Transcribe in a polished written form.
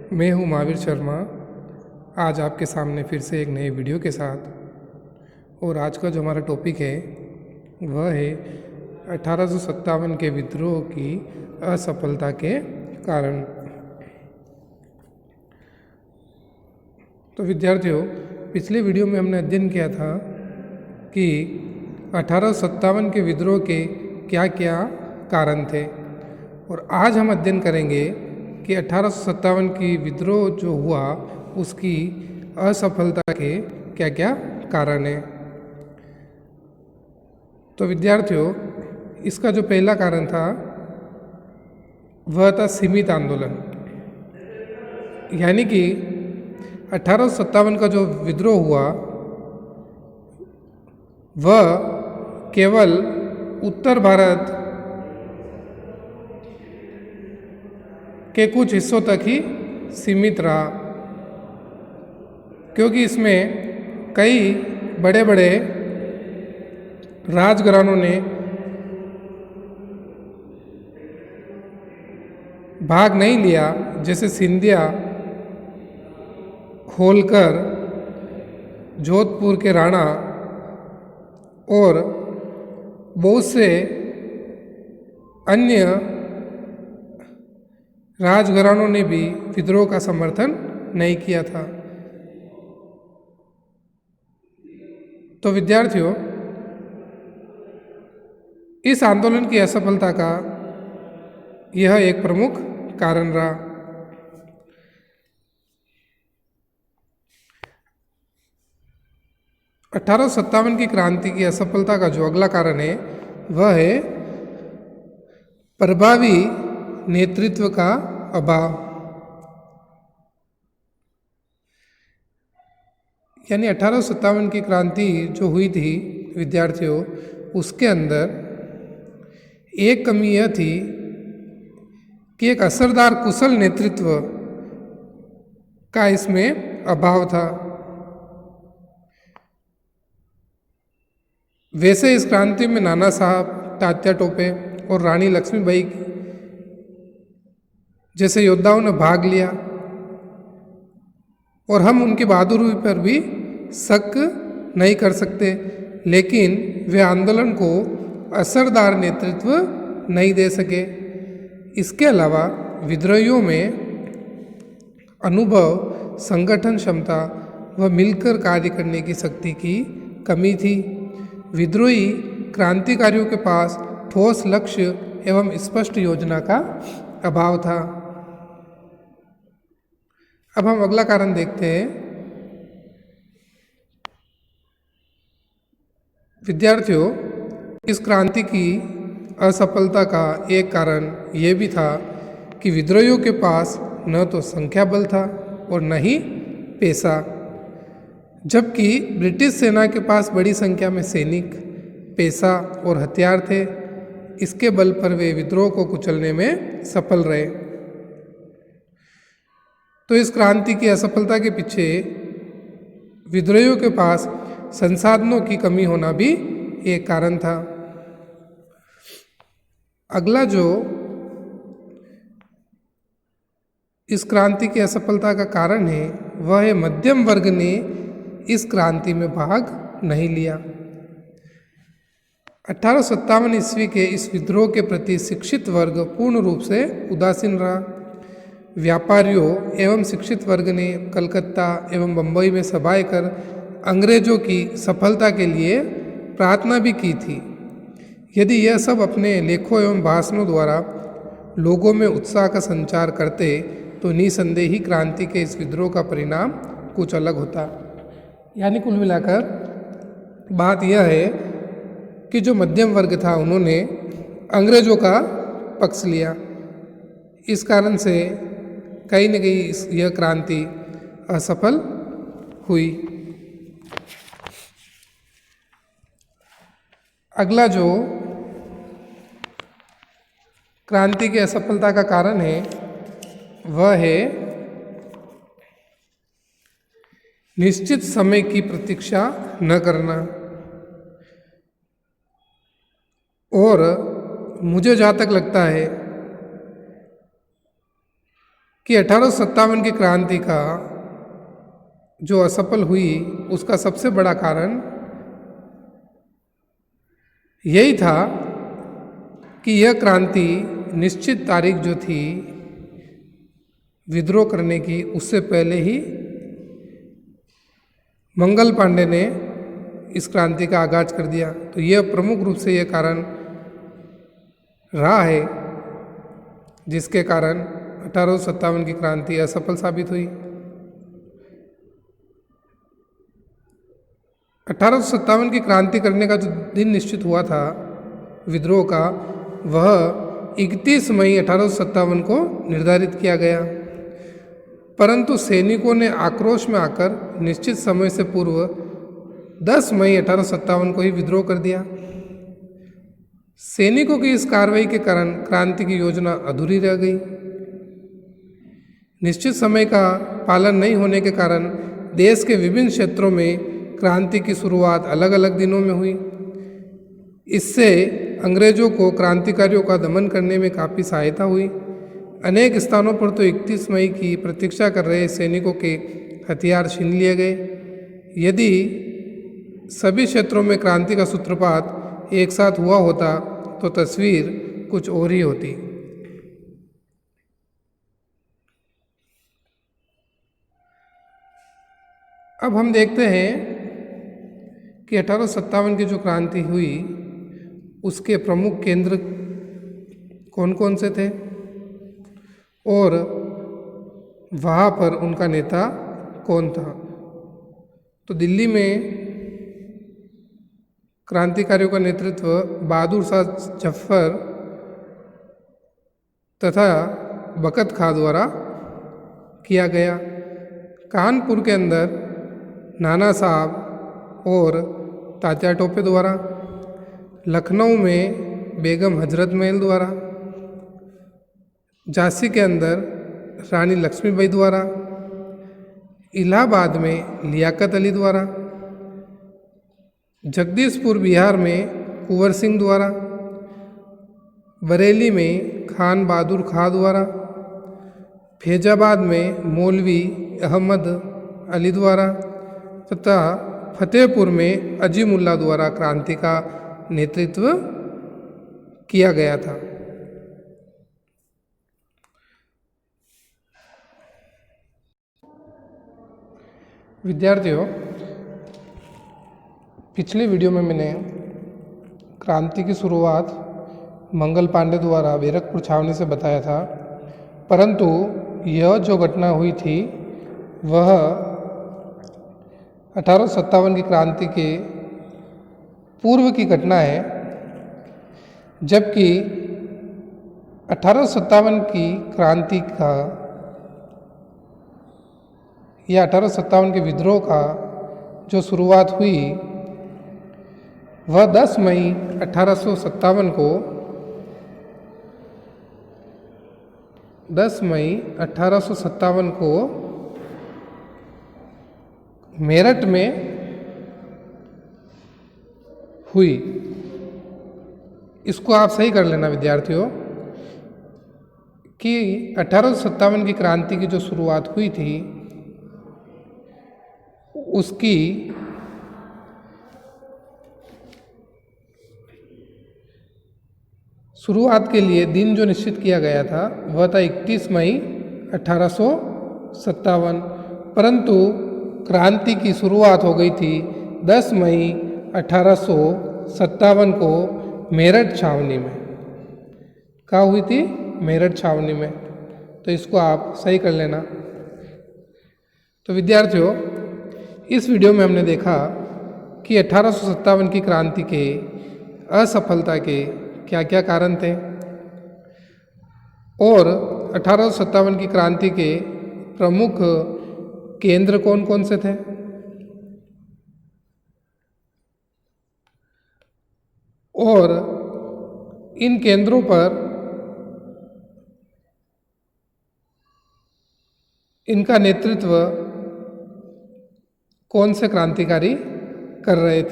मैं हूं महावीर शर्मा। आज आपके सामने फिर से एक नई वीडियो के साथ। और आज का जो हमारा टॉपिक है वह है 1857 के विद्रोह की असफलता के कारण। तो विद्यार्थियों, पिछले वीडियो में हमने अध्ययन किया था कि 1857 के विद्रोह के क्या क्या कारण थे, और आज हम अध्ययन करेंगे कि 1857 की विद्रोह जो हुआ उसकी असफलता के क्या क्या कारण हैं। तो विद्यार्थियों, इसका जो पहला कारण था वह था सीमित आंदोलन। यानी कि 1857 का जो विद्रोह हुआ वह केवल उत्तर भारत के कुछ हिस्सों तक ही सीमित रहा, क्योंकि इसमें कई बड़े बड़े राजघरानों ने भाग नहीं लिया, जैसे सिंधिया, होलकर, जोधपुर के राणा और बहुत से अन्य राजघरानों ने भी विद्रोह का समर्थन नहीं किया था। तो विद्यार्थियों, इस आंदोलन की असफलता का यह एक प्रमुख कारण रहा। अठारह की क्रांति की असफलता का जो अगला कारण है वह है प्रभावी नेतृत्व का अभाव। यानी 1857 की क्रांति जो हुई थी विद्यार्थियों, उसके अंदर एक कमी यह थी कि एक असरदार कुशल नेतृत्व का इसमें अभाव था। वैसे इस क्रांति में नाना साहब, तात्या टोपे और रानी लक्ष्मीबाई जैसे योद्धाओं ने भाग लिया, और हम उनकी बहादुरी पर भी शक नहीं कर सकते, लेकिन वे आंदोलन को असरदार नेतृत्व नहीं दे सके। इसके अलावा विद्रोहियों में अनुभव, संगठन क्षमता व मिलकर कार्य करने की शक्ति की कमी थी। विद्रोही क्रांतिकारियों के पास ठोस लक्ष्य एवं स्पष्ट योजना का अभाव था। अब हम अगला कारण देखते हैं। विद्यार्थियों, इस क्रांति की असफलता का एक कारण यह भी था कि विद्रोहियों के पास न तो संख्या बल था और न ही पैसा, जबकि ब्रिटिश सेना के पास बड़ी संख्या में सैनिक, पैसा और हथियार थे। इसके बल पर वे विद्रोह को कुचलने में सफल रहे। तो इस क्रांति की असफलता के पीछे विद्रोहियों के पास संसाधनों की कमी होना भी एक कारण था। अगला जो इस क्रांति की असफलता का कारण है वह है मध्यम वर्ग ने इस क्रांति में भाग नहीं लिया। 1857 ईस्वी के इस विद्रोह के प्रति शिक्षित वर्ग पूर्ण रूप से उदासीन रहा। व्यापारियों एवं शिक्षित वर्ग ने कलकत्ता एवं बंबई में सभाएं कर अंग्रेजों की सफलता के लिए प्रार्थना भी की थी। यदि यह सब अपने लेखों एवं भाषणों द्वारा लोगों में उत्साह का संचार करते तो निसंदेह ही क्रांति के इस विद्रोह का परिणाम कुछ अलग होता। यानी कुल मिलाकर बात यह है कि जो मध्यम वर्ग था उन्होंने अंग्रेजों का पक्ष लिया। इस कारण से कहीं न कहीं यह क्रांति असफल हुई। अगला जो क्रांति की असफलता का कारण है वह है निश्चित समय की प्रतीक्षा न करना। और मुझे जहाँ तक लगता है कि 1857 की क्रांति का जो असफल हुई उसका सबसे बड़ा कारण यही था कि यह क्रांति निश्चित तारीख जो थी विद्रोह करने की, उससे पहले ही मंगल पांडे ने इस क्रांति का आगाज कर दिया। तो यह प्रमुख रूप से यह कारण रहा है जिसके कारण 1857 की क्रांति असफल साबित हुई। 1857 की क्रांति करने का जो दिन निश्चित हुआ था विद्रोह का, वह 31 मई 1857 को निर्धारित किया गया, परंतु सैनिकों ने आक्रोश में आकर निश्चित समय से पूर्व 10 मई 1857 को ही विद्रोह कर दिया। सैनिकों की इस कार्रवाई के कारण क्रांति की योजना अधूरी रह गई। निश्चित समय का पालन नहीं होने के कारण देश के विभिन्न क्षेत्रों में क्रांति की शुरुआत अलग अलग दिनों में हुई। इससे अंग्रेजों को क्रांतिकारियों का दमन करने में काफ़ी सहायता हुई। अनेक स्थानों पर तो 31 मई की प्रतीक्षा कर रहे सैनिकों के हथियार छीन लिए गए। यदि सभी क्षेत्रों में क्रांति का सूत्रपात एक साथ हुआ होता तो तस्वीर कुछ और ही होती। अब हम देखते हैं कि 1857 की जो क्रांति हुई उसके प्रमुख केंद्र कौन कौन से थे और वहाँ पर उनका नेता कौन था। तो दिल्ली में क्रांतिकारियों का नेतृत्व बहादुर शाह जफर तथा बखत खां द्वारा किया गया। कानपुर के अंदर नाना साहब और तात्या टोपे द्वारा, लखनऊ में बेगम हजरत महल द्वारा, झांसी के अंदर रानी लक्ष्मीबाई द्वारा, इलाहाबाद में लियाकत अली द्वारा, जगदीशपुर बिहार में कुंवर सिंह द्वारा, बरेली में खान बहादुर खां द्वारा, फैजाबाद में मौलवी अहमद अली द्वारा तथा फतेहपुर में अजीमुल्ला द्वारा क्रांति का नेतृत्व किया गया था। विद्यार्थियों, पिछले वीडियो में मैंने क्रांति की शुरुआत मंगल पांडे द्वारा बैरकपुर छावनी से बताया था, परंतु यह जो घटना हुई थी वह 1857 की क्रांति के पूर्व की घटना है, जबकि 1857 की क्रांति का या 1857 के विद्रोह का जो शुरुआत हुई वह 10 मई 1857 को 10 मई 1857 को मेरठ में हुई। इसको आप सही कर लेना विद्यार्थियों कि 1857 की क्रांति की जो शुरुआत हुई थी उसकी शुरुआत के लिए दिन जो निश्चित किया गया था वह था 31 मई 1857, परंतु क्रांति की शुरुआत हो गई थी 10 मई 1857 को मेरठ छावनी में। कहाँ हुई थी? मेरठ छावनी में। तो इसको आप सही कर लेना। तो विद्यार्थियों, इस वीडियो में हमने देखा कि 1857 की क्रांति के असफलता के क्या क्या कारण थे और 1857 की क्रांति के प्रमुख केंद्र कौन कौन से थे और इन केंद्रों पर इनका नेतृत्व कौन से क्रांतिकारी कर रहे थे।